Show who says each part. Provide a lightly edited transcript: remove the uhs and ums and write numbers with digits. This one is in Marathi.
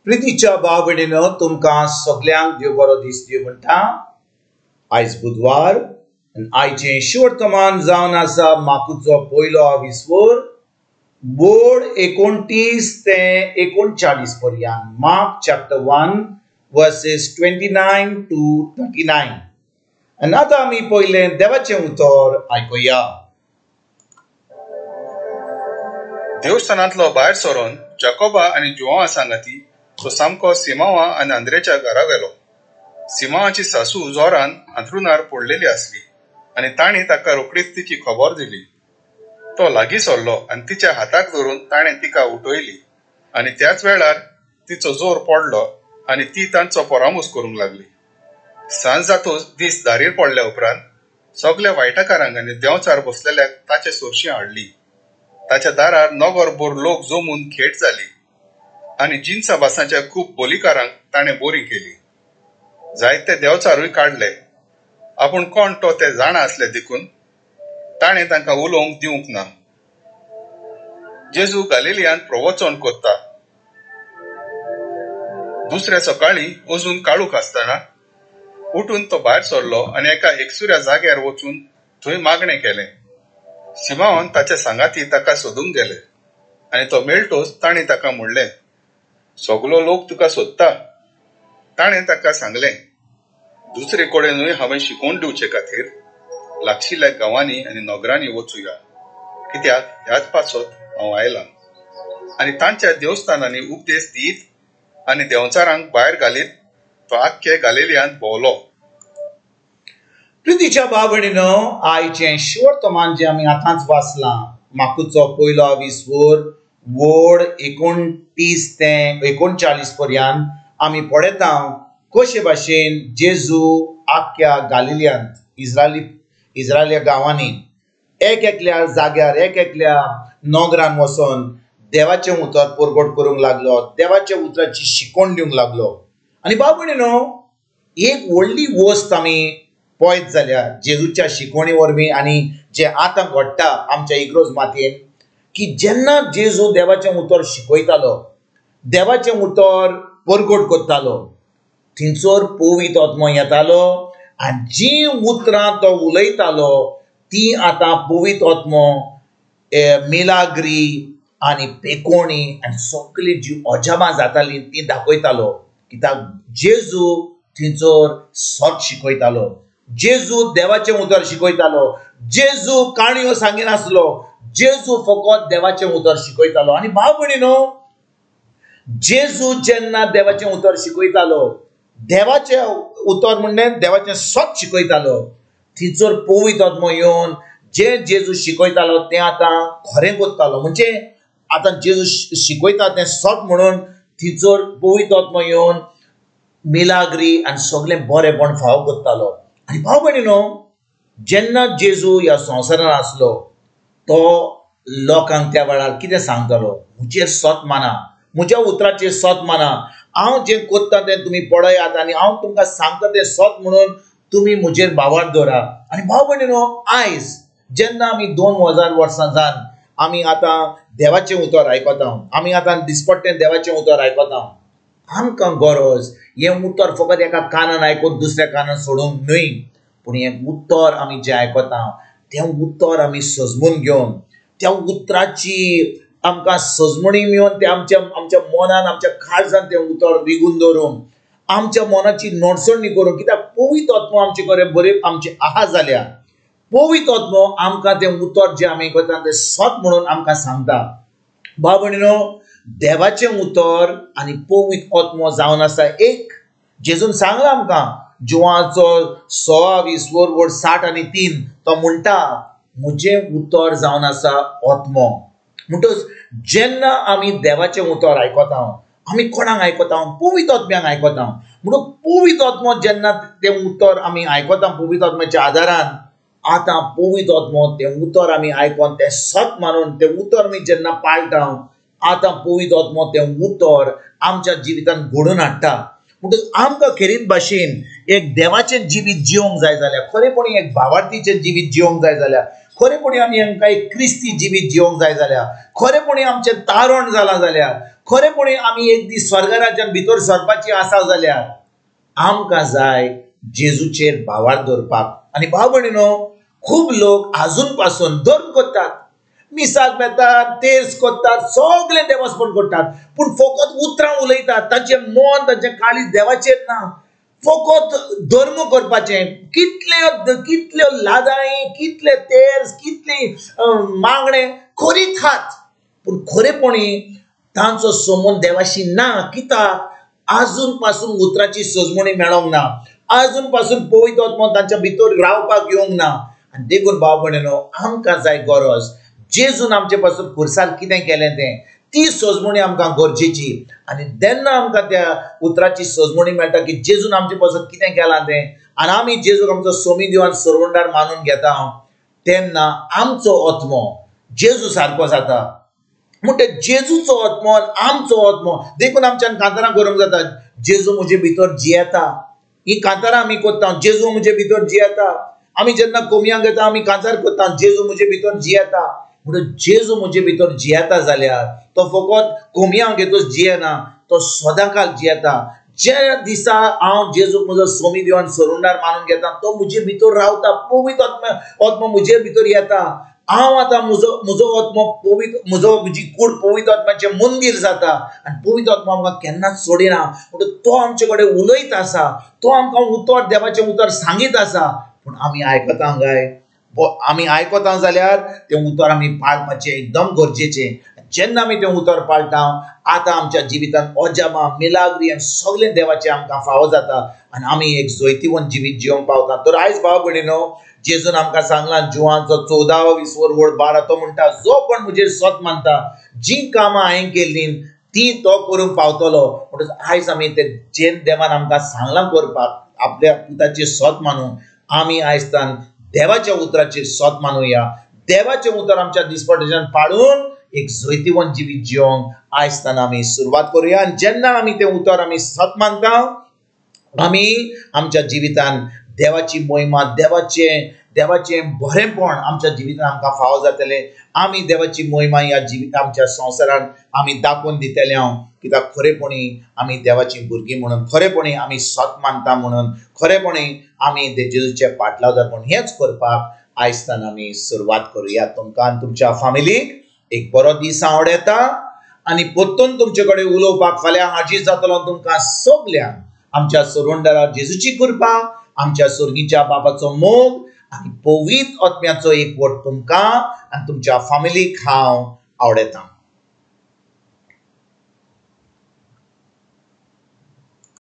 Speaker 1: प्रितीच्या भाव भयणीनो तुमकां सगल्यांक देव बरो दीस दिवं म्हणटा। आयज बुधवार आनी आयचें शिवर्तमान जावन आसा माकुचो पयलो विस्वोर बोड 29 ते 39 पर्यंत। Mark chapter 1 verses 29 to 39। आनी आतां आमी पयलें देवाचें उतर आयकुया।
Speaker 2: देवस्थानांतलो भायर सरोन जाकोबा आनी जोआवा सांगाती तो सामको सिमावा आनी आंद्रेच्या घरा गेलो। सिमावाची सासू जोरान अंथरुणार पडलेली आसली आनी ताणी ताका रोखडीच तिची खबर दिली। तो लागीं सरलो आनी तिच्या हाताक धरून ताणें तिका उठयली आनी त्याच वेळार तिचो जोर पडलो आनी ती तांचो परामूस करूंक लागली। सांज जातूच दीस दारीर पडल्या उपरांत सगल्या वायटाकारांक आनी देंवचार बसलेल्याक ताचे सोरशीं हाडली। ताच्या दारार नगरभर लोक जमून खेट जाली आनी जिन्सा भासाच्या खूब बोलीकारांक ताणें बोरी केली। जायते देंवचारूय काडले। आपूण कोण तो ते जाणा आसले देखून ताणें तांकां उलोवंक दिवंक ना। जेजू गलिलियांत प्रवचन करता। दुसऱ्या सकाळी अजून काळूख आसतना उठून तो भायर सरलो आनी एका एकसुऱ्या जाग्यार वचून थंय मागणें केलें। सिमावान ताचे सांगाती ताका सोदूंक गेले आनी तो मेळटोच ताणें ताका म्हणलें, सगलो लोक तुका सोदता। ताणें ताका सांगलें, दुसरे कडेनूय हांवें शिकोवन दिवचे खातीर लागशिल्ल्या गांवांनी आनी नगरांनी वचूया, कित्याक ह्याच पासत हांव आयलां। आनी तांच्या देवस्थानांनी उपदेश दीत आनी देंवचारांक भायर घालीत तो आख्खे गलिलियांत भोंवलो।
Speaker 1: प्रितीच्या भाव भयणीनो आयचें शिवर्तमान जें आमी आतांच वाचलां माकुचो पयलो विस्वोर वोड 29 ते 39 पर्यंत आमी पळयता कशे भाशेन जेजू आख्ख्या गलिलियांत इस्रायली गांवांनी एक एकल्या जाग्यार एक एकल्या नगरान वचोन देवाचें उतर परगट करूंक लागलो, देवाच्या उतराची शिकवण दिवंक लागलो। आनी भाव भयणीनो एक व्हडली वस्त आमी पळयत जाल्यार जेजूच्या शिकवणी वरवीं आनी जे आतां घडटा आमच्या इग्रोज मातयेन की जेन्ना जेजू देवाचें उतर शिकयतालो, देवाचें उतर परगट करतालो, थंयसर पवित्र आत्मो येतालो आनी जी उतरां तो उलयतालो ती आतां पवित्र आत्मो मिलाग्री आनी पेकोणी आनी सगळी जी अजापां जातालीं ती दाखयतालो। कित्याक जेजू थंयसर सत शिकयतालो, जेजू देवाचें उतर शिकयतालो, जेजू काणयो सांगिनासलो, जेजू फकत देवाचें उतर शिकयतालो। आनी भाव भयणीनो जेजू जेन्ना देवाचें उतर शिकयतालो, देवाचें उतर म्हणजे देवाचें सत शिकयतालो, थंयसर पवित्र आत्मो येवन जे जेजू शिकयतालो तें आतां खरें करतालो। म्हणजे आतां जेजू शिकयता तें सत म्हणून थंयसर पवित्र आत्मो येवन मिलाग्री आनी सगळें बरेंपण फाव करतालो। आनी भाव भयणीनो जेन्ना जेजू ह्या संवसारान आसलो तो लोकांक त्या वेळार कितें सांगतालो, म्हजेर सत माना, म्हज्या उतराचेर सत माना, हांव जें करता तें तुमी पळयात आनी हांव तुमकां सांगता तें सत म्हणून तुमी म्हजेर बावर दवरा। आनी भाव भयणीनो आयज जेन्ना आमी 2000 वर्सां जावन आमी आतां देवाचें उतर आयकता, आमी आतां दिसपट्टें देवाचें उतर आयकता, आमकां गरज हें उतर फकत एका कानान आयकून दुसऱ्या कानान सोडूंक न्हय, पूण हें उतर आमी जें आयकता तें उतर आमी सजमून घेवन त्या उतराची आमकां सजमणी मेळोवन तें आमच्या मनान आमच्या काळजान तें उतर रिगून दवरून आमच्या मनाची नडसणी करून, कित्याक पवित्र आत्मो आमचे कडेन बरें आमचे आहा जाल्यार पवित्र आत्मो आमकां तें उतर जें आमी आयकता तें सत म्हणून आमकां सांगता। भाव भयणीनो देवाचें उतर आनी पवित्र आत्मो जावन आसा एक। जेजून सांगलां आमकां जोआचो 6 विस्वोर वोड 60 आनी 3 तो म्हणटा म्हजें उतर जावन आसा आत्मो। म्हणटच जेन्ना आमी देवाचें उतर आयकता आमी कोणाक आयकता, पवित्र आत्म्याक आयकता। म्हणून पवित्र आत्मो जेन्ना तें उतर आमी आयकता पवित्र आत्म्याच्या आदारान आतां पवित्र आत्मो तें उतर आमी आयकोन तें सत मानून तें उतर आमी जेन्ना पाळटा आतां पवित्र आत्मो तें उतर आमच्या जिवितान घडोवन हाडटा। म्हणटच आमकां खेरीत भाशेन एक देवाचें जिवीत जिवंक जाय जाल्यार, खरेपणी एक भावार्थीचें जिवीत जिवंक जाय जाल्यार खरेपणी आमी हांकां एक क्रिस्ती जिवीत जिवंक जाय जाल्यार, खरेपणी आमचें तारण जालां जाल्यार, खरेपणी आमी एक दीस स्वर्ग राज्यांत भितर सरपाची आसा जाल्यार आमकां जाय जेजूचेर भावार दवरपाक. आनी भाव भयणीनो, खूब लोक आजून पासून धर्म करतात, मिसाक बेतात, तेर्स करतात, सगळे देवास्पण करतात, पूण फकत उतरां उलयतात, तांचें मन तांचें काळीज देवाचेर ना. फकत धर्म करपाचें, कितल्यो लादाई, कितले तेर्स, कितले मागणे करीत आहात, पूण खरेपणी तांचो संबंद देवाशी ना. कित्याक आजून पासून उतराची सजमणी मेळोंक ना, आजून पासून पवित्र आत्मा तांच्या भितर रावपाक येवंक ना. आनी देखून भाव भयणीनो, आमकां जाय गरज जेजून आमचे पासून खुर्सार कितें केलें तें, ती सजमणी आमकां गरजेची. आनी तेन्ना आमकां त्या उतराची सजमणी मेळटा की जेजून आमचे पासून कितें केलां तें, आनी आमी जेजूक आमचो सोमी दिवान सरवंडार मानून घेता, तेन्ना आमचो आत्मो जेजू सारको जाता. म्हणटा जेजूचो आत्मो आमचो आत्मो देखून आमच्यान कांतारां करूंक जाता, जेजू म्हजे भितर जियेता. ही कांतारां आमी करता, जेजू म्हजे भितर जियेता. आमी जेन्ना कोमयांक येता आमी कांतार करता, जेजू म्हजे भितर जियेता. म्हणून जेजू म्हजे भितर जियेता जाल्यार तो फकत कोमयांक येतूच जियेना, तो सदांकाल जियेता. ज्या दिसा हांव जेजूक म्हजो सोमी दिवान सरवंडार मानून घेता, तो म्हजे भितर रावता, पवित्र आत्मा म्हजे भितर येता. हांव आतां म्हजो आत्मो पवित्र, म्हजी कूड पवित्र आत्म्याचें मंदीर जाता, आनी पवित्र आत्मा आमकां केन्नाच सोडिना. म्हणून तो आमचे कडेन उलयत आसा, तो आमकां उतर, देवाचें उतर सांगीत आसा, पूण आमी आयकता काय? आमी आयकता जाल्यार तें उतर आमी पाळपाचें एकदम गरजेचें. जेन्ना आमी तें उतर पाळटा, आतां आमच्या जिवितांत अजामा, मिलाग्री आनी सगळें देवाचें आमकां फावो जाता, आनी आमी एक जैतिवंत जिवीत जिवंक पावता. तर आयज भाव भयणीनो, जेजून आमकां सांगलां जुवांचो 14 वड 12, तो म्हणटा, जो कोण म्हजेर सत मानता, जी कामां हांवें केल्लीं ती तो करूंक पावतलो. म्हणून आयज आमी ते जेन देवान आमकां सांगलां करपाक, आपल्या पुताचेर सत मानूंक, आमी आयजतान देवाच्या उतराचेर सत मानूया. देवाचें उतर आमच्या दिसपट्याच्यान पाळून एक जैतिवंत जिवीत जिवंक आयजतान आमी सुरवात करूया. आनी जेन्ना आमी तें उतर आमी सत मानता, आमी आमच्या जिवितान देवाची महिमा, देवाचें बरेंपण आमच्या जिवितान आमकां फावो जातलें. आमी देवाची महिमा ह्या जिवित आमच्या संवसारान आमी दाखोवन दितले. कित्याक खरेपणी आमी देवाची भुरगीं म्हणून, खरेपणी आमी सत मानता म्हणून, खरेपणी आमी जेजूचे पाटलावदार म्हणून हेच करपाक आयजतान आमी सुरवात करूया. तुमकां आनी तुमच्या फॅमिलीक एक बरो दीस आवडेता, आनी परतून तुमचे कडेन उलोवपाक फाल्यां हाजीर जातलो. तुमकां सगल्यांक आमच्या सरवंडार जेजूची कृपा, आमच्या सुर्गीच्या बापाचो मोग आनी पवित्र आत्म्याचो एक वट तुमकां आनी तुमच्या फॅमिलीक हांव आवडयतां.